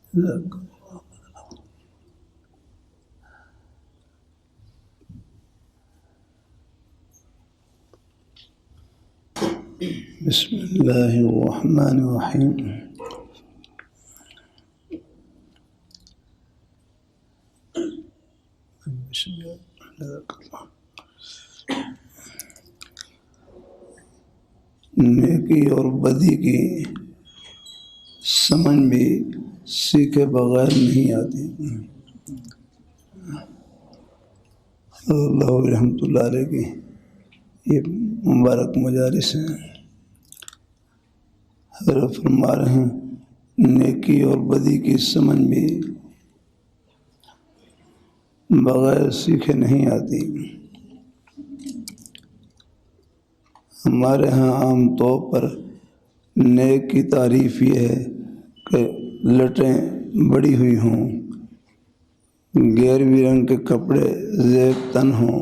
بسم اللہ الرحمن الرحیم۔ نیکی اور بدی کی سمجھ بھی سیکھے بغیر نہیں آتی۔ اللہ رحمۃ اللہ علیہ کی یہ مبارک مجالس ہیں۔ حضرت فرما رہے ہیں نیکی اور بدی کی سمجھ بھی بغیر سیکھے نہیں آتی۔ ہمارے ہاں عام طور پر نیک کی تعریف یہ ہے کہ لٹیں بڑی ہوئی ہوں، گیروی رنگ کے کپڑے زیب تن ہوں،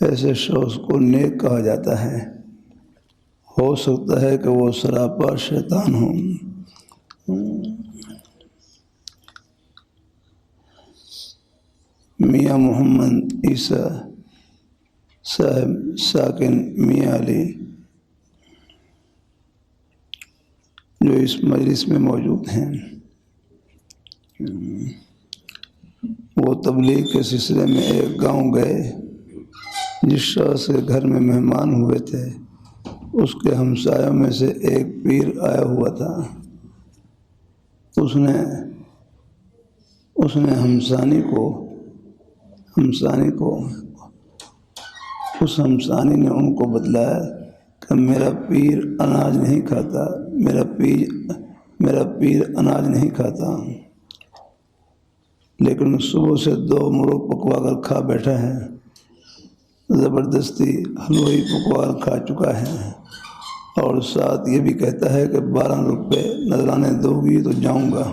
ایسے شخص کو نیک کہا جاتا ہے۔ ہو سکتا ہے کہ وہ سراپا شیطان ہوں۔ میاں محمد عیسیٰ صاحب ساکن میاں علی جو اس مجلس میں موجود ہیں، وہ تبلیغ کے سلسلے میں ایک گاؤں گئے۔ جس شخص کے گھر میں مہمان ہوئے تھے اس کے ہمسایوں میں سے ایک پیر آیا ہوا تھا۔ اس نے ہمسانی نے ان کو بتلایا کہ میرا پیر اناج نہیں کھاتا، میرا پیر اناج نہیں کھاتا، لیکن صبح سے 2 مرغ پکوا کر کھا بیٹھا ہے، زبردستی حلوئی پکوان کھا چکا ہے، اور ساتھ یہ بھی کہتا ہے کہ 12 روپے نذرانے دو گی تو جاؤں گا۔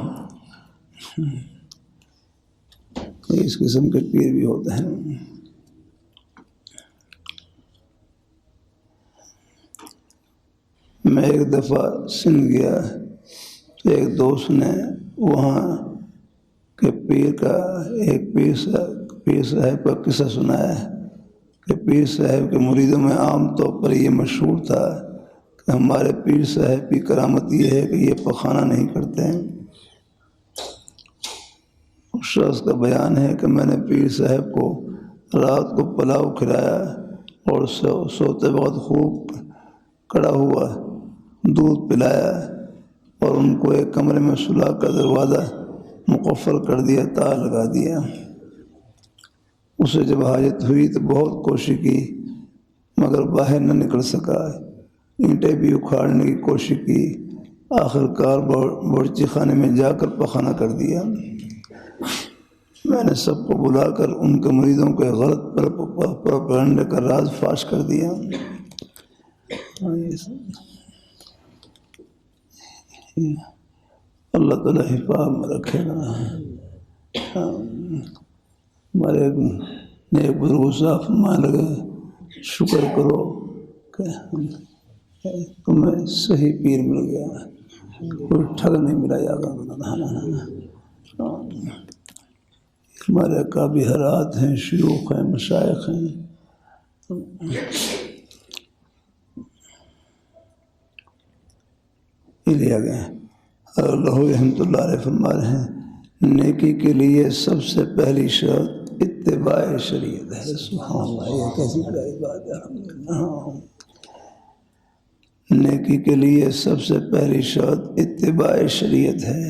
اس قسم کے پیر بھی ہوتے ہیں۔ میں ایک دفعہ سندھ گیا تو ایک دوست نے وہاں کے پیر صاحب کا قصہ سنایا کہ پیر صاحب کے مریدوں میں عام طور پر یہ مشہور تھا کہ ہمارے پیر صاحب کی کرامت یہ ہے کہ یہ پخانہ نہیں کرتے ہیں۔ اس شخص کا بیان ہے کہ میں نے پیر صاحب کو رات کو پلاؤ کھلایا اور سوتے وقت خوب کڑا ہوا دودھ پلایا اور ان کو ایک کمرے میں سلا کر دروازہ مقفل کر دیا، تالا لگا دیا۔ اسے جب حاجت ہوئی تو بہت کوشش کی مگر باہر نہ نکل سکا، اینٹیں بھی اکھاڑنے کی کوشش کی، آخر کار باورچی خانے میں جا کر پخانہ کر دیا۔ میں نے سب کو بلا کر ان کے مریدوں کے غلط پروپیگنڈے کا راز فاش کر دیا۔ اللہ تعالیٰ حفاظت میں رکھے گا۔ ہمارے نیک بزرگ صاحب فرمانے لگے شکر کرو کہ تمہیں صحیح پیر مل گیا، کوئی ٹھگ نہیں ملا جاگا۔ ہمارے اکابر حضرات ہیں، شیوخ ہیں، مشائخ ہیں، یہ لیا گئے۔ اللہ رحمۃ اللہ علیہ فرما رہے ہیں نیکی کے لیے سب سے پہلی شرط اتباع شریعت ہے۔ سبحان اللہ، یہ کیسی پیاری بات ہے۔ الحمدللہ، نیکی کے لیے سب سے پہلی شرط اتباع شریعت ہے۔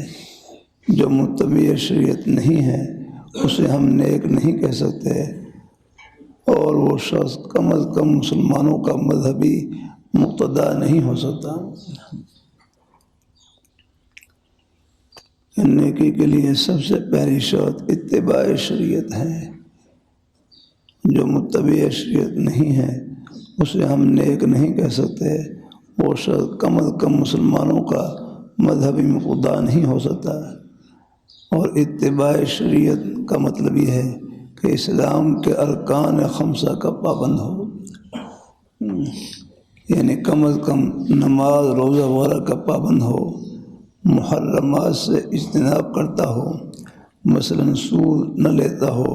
جو متبع شریعت نہیں ہے اسے ہم نیک نہیں کہہ سکتے، اور وہ شخص کم از کم مسلمانوں کا مذہبی مقتدا نہیں ہو سکتا۔ نیکی کے لیے سب سے پہلی شرط اتباع شریعت ہے۔ جو متبع شریعت نہیں ہے اسے ہم نیک نہیں کہہ سکتے، وہ شخص کم از کم مسلمانوں کا مذہبی مقتدا نہیں ہو سکتا۔ اور اتباع شریعت کا مطلب یہ ہے کہ اسلام کے ارکان خمسہ کا پابند ہو، یعنی کم از کم نماز روزہ وغیرہ کا پابند ہو، محرمات سے اجتناب کرتا ہو، مثلاً سود نہ لیتا ہو،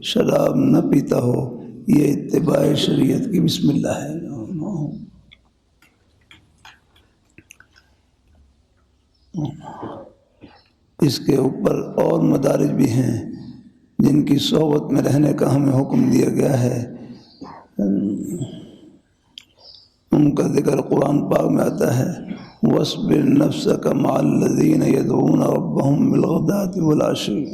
شراب نہ پیتا ہو، یہ اتباع شریعت کی بسم اللہ ہے۔ اس کے اوپر اور مدارج بھی ہیں جن کی صحبت میں رہنے کا ہمیں حکم دیا گیا ہے۔ ان کا ذکر قرآن پاک میں آتا ہے، وَاصْبِرْ نَفْسَكَ مَعَ الَّذِينَ يَدْعُونَ رَبَّهُمْ بِالْغَدَاةِ وَالْعَشِيِّ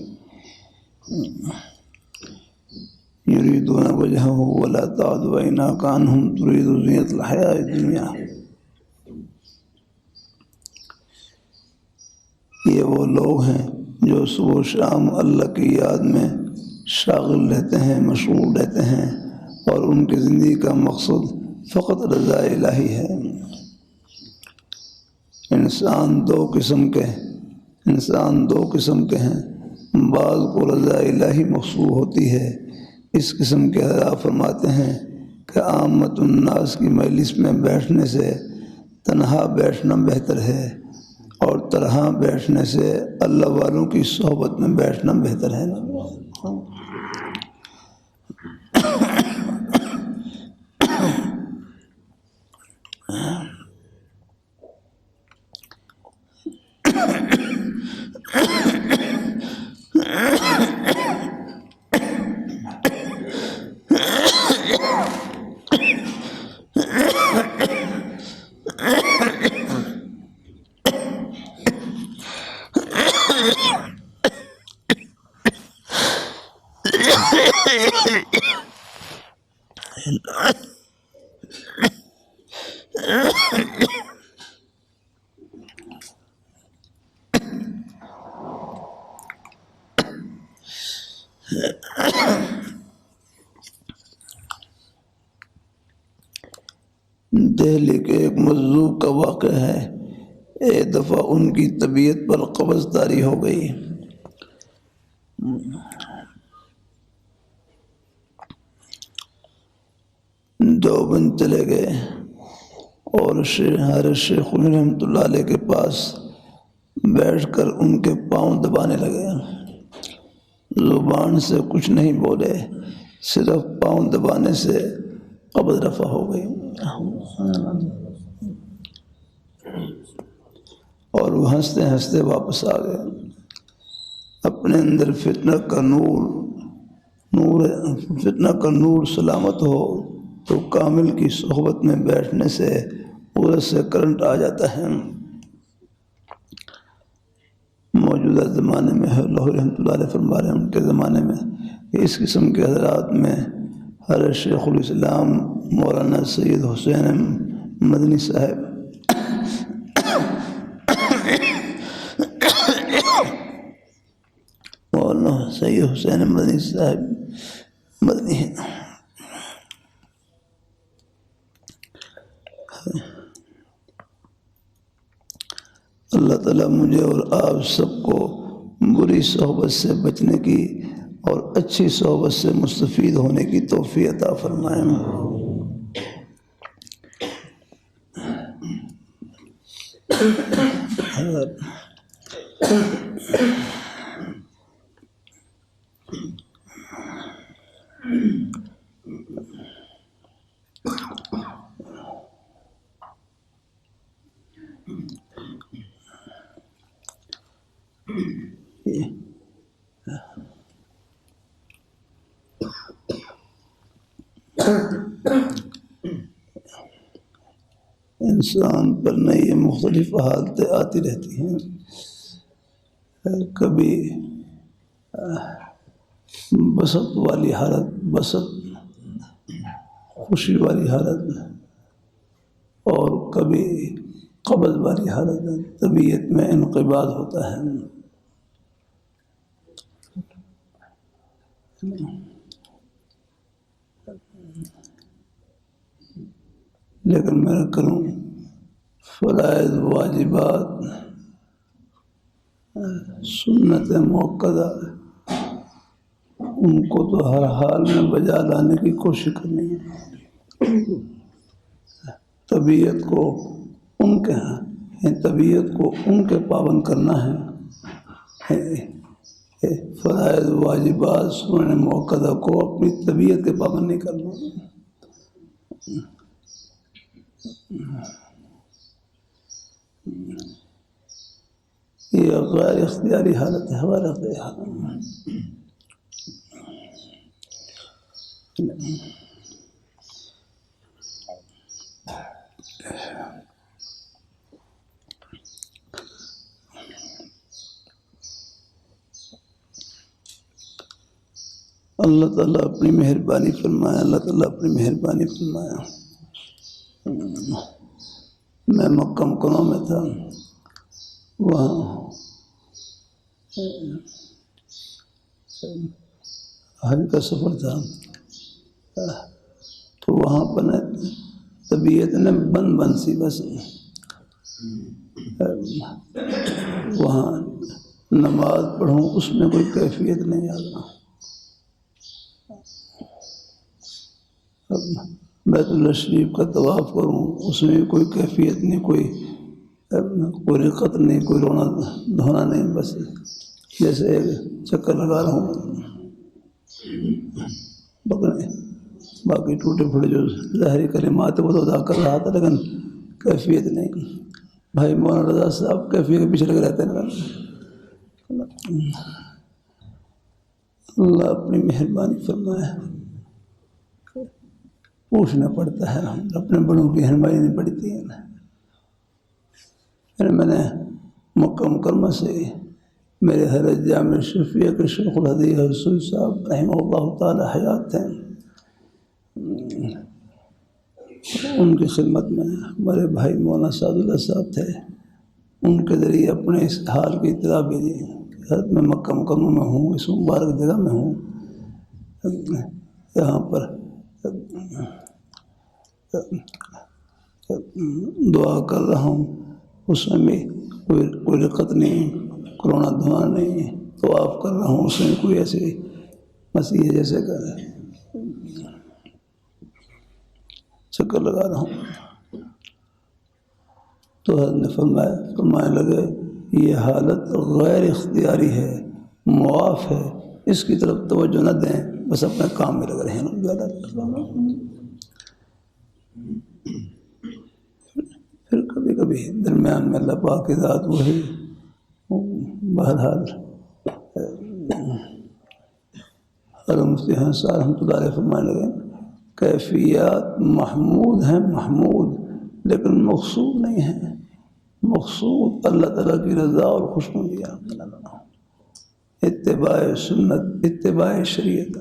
يُرِيدُونَ وَجْهَهُ وَلَا تَعْدُ عَيْنَاكَ عَنْهُمْ تُرِيدُ زِينَةَ الْحَيَاةِ الدُّنْيَا۔ یہ وہ لوگ ہیں جو صبح و شام اللہ کی یاد میں شاغل رہتے ہیں، مشغول رہتے ہیں، اور ان کی زندگی کا مقصد فقط رضا الہی ہے۔ انسان دو قسم کے ہیں، بعض کو رضا الہی مقصود ہوتی ہے، اس قسم کے حضرات فرماتے ہیں کہ عامت الناس کی مجلس میں بیٹھنے سے تنہا بیٹھنا بہتر ہے، اور تنہا بیٹھنے سے اللہ والوں کی صحبت میں بیٹھنا بہتر ہے۔ دہلی کے ایک مجذوب کا واقعہ ہے۔ ایک دفعہ ان کی طبیعت پر قبض طاری ہو گئی۔ دیوبند چلے گئے اور حضرت شیخ رحمۃ اللہ علیہ کے پاس بیٹھ کر ان کے پاؤں دبانے لگے۔ زبان سے کچھ نہیں بولے، صرف پاؤں دبانے سے قبض رفع ہو گئی، اور وہ ہنستے ہنستے واپس آ گئے۔ اپنے اندر فتنہ کا نور سلامت ہو تو کامل کی صحبت میں بیٹھنے سے ادھر سے کرنٹ آ جاتا ہے۔ موجودہ زمانے میں لاہور رحمۃ اللہ علیہ فرما رہے ہیں، ان کے زمانے میں کہ اس قسم کے حضرات میں حضرت شیخ الاسلام مولانا سید حسین مدنی صاحب مولانا سید حسین مدنی صاحب مدنی ہیں۔ اللہ تعالیٰ مجھے اور آپ سب کو بری صحبت سے بچنے کی اور اچھی صحبت سے مستفید ہونے کی توفیق عطا فرمائے۔ انسان پر نئی مختلف حالتیں آتی رہتی ہیں، کبھی بسط والی حالت، خوشی والی حالت، اور کبھی قبض والی حالت، طبیعت میں انقباض ہوتا ہے۔ لیکن میں کروں فرائض، واجبات، سنت موقدہ، ان کو تو ہر حال میں بجا لانے کی کوشش کرنی ہے۔ طبیعت کو ان کے طبیعت کو ان کے پابند کرنا ہے، فرائض واجبات سنن موقدہ کو اپنی طبیعت کے پابند نہیں کرنا۔ یہ غیر اختیاری حالت ہے، غیر اختیاری حالت۔ اللہ تعالیٰ اپنی مہربانی فرمائے، اللہ تعالیٰ اپنی مہربانی فرمائے۔ میں مکہ مکرمہ میں تھا، وہاں حج کا سفر تھا، تو وہاں پر طبیعت نے بند سی بس، وہاں نماز پڑھوں اس میں کوئی کیفیت نہیں آتا، بیت اللہ شریف کا طواف کروں اس میں کوئی کیفیت نہیں، کوئی رقت نہیں، کوئی رونا دھونا نہیں، بس جیسے چکر لگا رہا ہوں۔ باقی ٹوٹے پھوٹے جو ظاہری کلمات وہ تو ادا کر رہا تھا، لیکن کیفیت نہیں۔ بھائی مولانا رضا صاحب کیفیت کے پیچھے لگے رہتے ہیں۔ اللہ اپنی مہربانی فرمائے۔ پوچھنا پڑتا ہے، اپنے بڑوں کی رہنمائی نہیں پڑتی ہے۔ پھر میں نے مکہ مکرمہ سے میرے حضرت جامع شفیع کے شیخ الحدیث رسول صاحب رحمہ اللہ تعالی حیات تھے، ان کی خدمت میں ہمارے بھائی مولانا سعد اللہ صاحب تھے، ان کے ذریعے اپنے اس حال کی اطلاع بھیجی۔ حضرت میں مکہ مکرمہ میں ہوں، اس مبارک جگہ میں ہوں، یہاں پر دعا کر رہا ہوں، اس میں بھی کوئی رقت نہیں، کرونا دھواں نہیں، طواف کر رہا ہوں اس میں کوئی ایسی مسیح جیسے کہ چکر لگا رہا ہوں۔ تو حضرت نے فرمانے لگے یہ حالت غیر اختیاری ہے، معاف ہے، اس کی طرف توجہ نہ دیں، بس اپنے کام میں لگ رہے ہیں۔ پھر کبھی کبھی درمیان میں اللہ پاک کی ذات وہی، بہرحال حضرت مفتی حسن صاحب رحمۃ اللہ علیہ فرمانے لگے کیفیات محمود ہیں، محمود، لیکن مقصود نہیں ہیں۔ مقصود اللہ تعالیٰ کی رضا اور خوشنودیاں، اتباع سنت، اتباع شریعت۔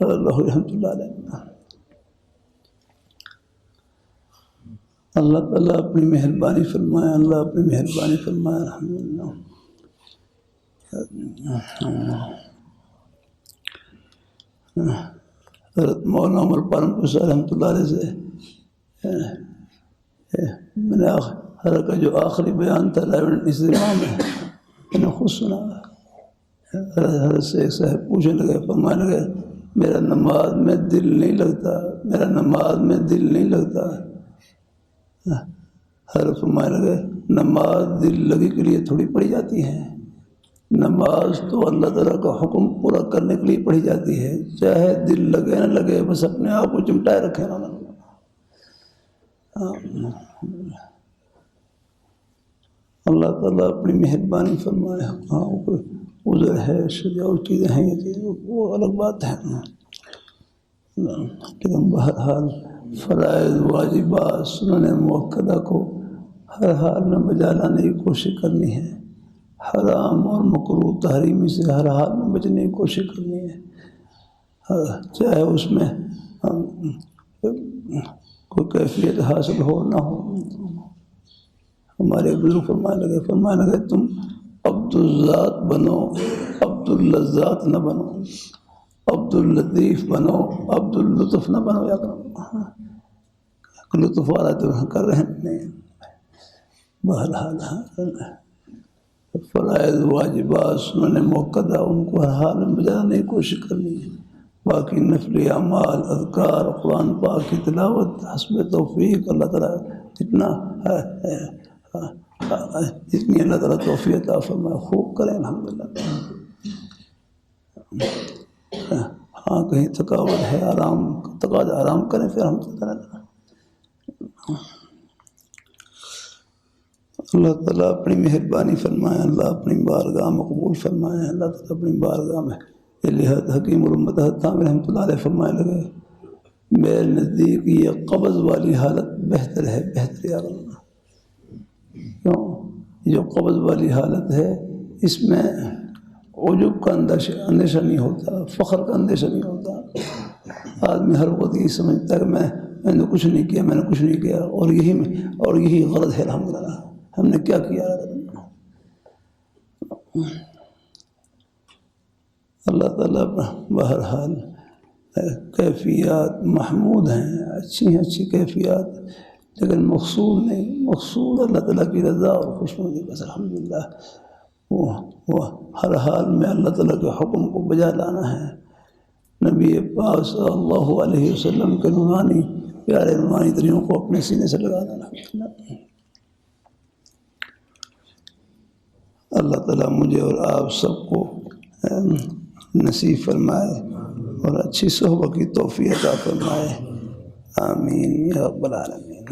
اللہ رحمۃ اللہ علیہ، اللہ تعالیٰ اپنی مہربانی فرمائے، اللہ اپنی مہربانی فرمائے۔ الحمدللہ۔ حضرت مولانا عمر پالنپور صاحب رحمۃ اللہ علیہ سے میں نے حضرت کا جو آخری بیان تھا اس امام میں میں نے خود سنا۔ حضرت سے ایک صاحب پوچھنے لگے، فرمانے لگے میرا نماز میں دل نہیں لگتا، میرا نماز میں دل نہیں لگتا۔ حضرت فرمانے لگے نماز دل لگی کے لیے تھوڑی پڑھی جاتی ہے، نماز تو اللہ تعالیٰ کا حکم پورا کرنے کے لیے پڑھی جاتی ہے، چاہے دل لگے نہ لگے، بس اپنے آپ کو چمٹائے رکھے نا۔ اللہ تعالیٰ اپنی مہربانی فرمائے۔ ہاں کوئی عذر ہے، شجاع اور چیزیں ہیں، یہ چیزیں وہ الگ بات ہے، لیکن بہرحال فرائض واجبات سنن موقدہ کو ہر حال میں بجا لانے کی کوشش کرنی ہے، حرام اور مکروہ تحریمی سے ہر حال میں بچنے کی کوشش کرنی ہے، چاہے اس میں کوئی کیفیت حاصل ہو نہ ہو۔ ہمارے بزرگ فرمانے لگے تم عبد الذات بنو، عبد اللذات نہ بنو، عبد اللطیف بنو، عبد اللطف نہ بنو۔ یا لطف والا تو کر رہے ہیں، بہرحال فرائض واجبات سنن موقدہ ان کو ہر حال میں بجانے کی کوشش کرنی ہے۔ باقی نفلی اعمال، اذکار، قرآن پاک کی تلاوت حسب توفیق، اللہ تعالیٰ جتنا ہے جتنی اللہ تعالیٰ توفیق عطا فرمائے خوب کریں الحمدللہ. ہاں کہیں تھکاوٹ ہے آرام کریں پھر ہم اللہ تعالیٰ اپنی مہربانی فرمائے. اللہ اپنی بارگاہ میں قبول فرمائے. اللہ تعالیٰ اپنی بارگاہ میں یہ حکیم الامت حتام رحمۃ اللہ علیہ فرمائے لگے میرے نزدیک یہ قبض والی حالت بہتر ہے. بہتر یا اللہ کیوں؟ جو قبض والی حالت ہے اس میں عجب کا اندیشہ نہیں ہوتا, فخر کا اندیشہ نہیں ہوتا. آدمی ہر وقت یہ سمجھتا ہے کہ میں نے کچھ نہیں کیا, اور یہی غلط ہے. الحمدللہ ہم نے کیا کیا؟ اللہ تعالیٰ بہرحال کیفیات محمود ہیں, اچھی کیفیات, لیکن مقصود نہیں. مقصود اللہ تعالیٰ کی رضا اور خوشنودی بس. الحمدللہ وہ ہر حال میں اللہ تعالیٰ کے حکم کو بجا لانا ہے. نبی پاک صلی اللہ علیہ وسلم کے نورانی پیارے نورانی تریوں کو اپنے سینے سے لگا دینا. اللہ تعالیٰ مجھے اور آپ سب کو نصیب فرمائے اور اچھی صحبت کی توفیق عطا فرمائے. آمین یا رب العالمین.